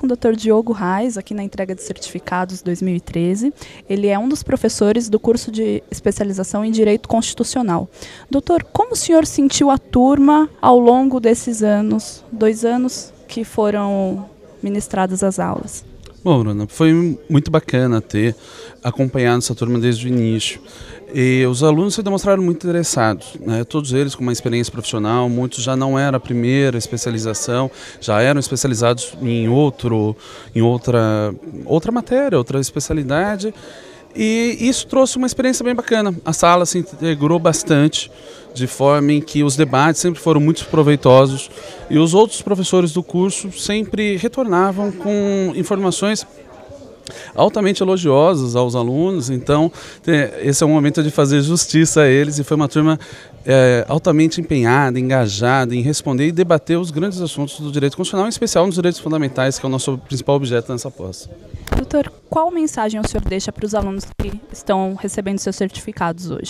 com o Dr. Diogo Reis, aqui na entrega de certificados 2013. Ele é um dos professores do curso de especialização em Direito Constitucional. Doutor, como o senhor sentiu a turma ao longo desses anos, 2 anos que foram ministradas as aulas? Bom, Bruna, foi muito bacana ter acompanhado essa turma desde o início. E os alunos se demonstraram muito interessados, né? Todos eles com uma experiência profissional, muitos já não era a primeira especialização, já eram especializados em outra matéria, outra especialidade. E isso trouxe uma experiência bem bacana. A sala se integrou bastante, de forma em que os debates sempre foram muito proveitosos e os outros professores do curso sempre retornavam com informações altamente elogiosas aos alunos. Então esse é um momento de fazer justiça a eles, e foi uma turma altamente empenhada, engajada em responder e debater os grandes assuntos do direito constitucional, em especial nos direitos fundamentais, que é o nosso principal objeto nessa pós. Doutor, qual mensagem o senhor deixa para os alunos que estão recebendo seus certificados hoje?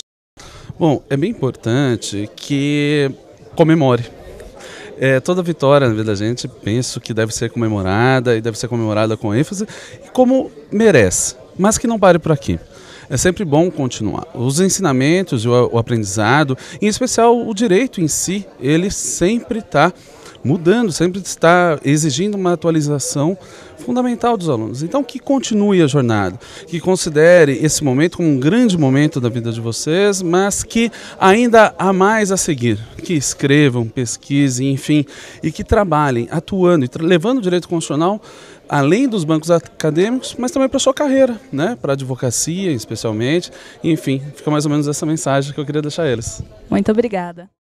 Bom, é bem importante que comemore. Toda vitória na vida da gente, penso que deve ser comemorada, e deve ser comemorada com ênfase, como merece, mas que não pare por aqui. É sempre bom continuar. Os ensinamentos, o aprendizado, em especial o direito em si, ele sempre está mudando, sempre está exigindo uma atualização fundamental dos alunos. Então, que continue a jornada, que considere esse momento como um grande momento da vida de vocês, mas que ainda há mais a seguir, que escrevam, pesquisem, enfim, e que trabalhem, atuando e levando o direito constitucional além dos bancos acadêmicos, mas também para a sua carreira, né? Para a advocacia, especialmente. Enfim, fica mais ou menos essa mensagem que eu queria deixar a eles. Muito obrigada.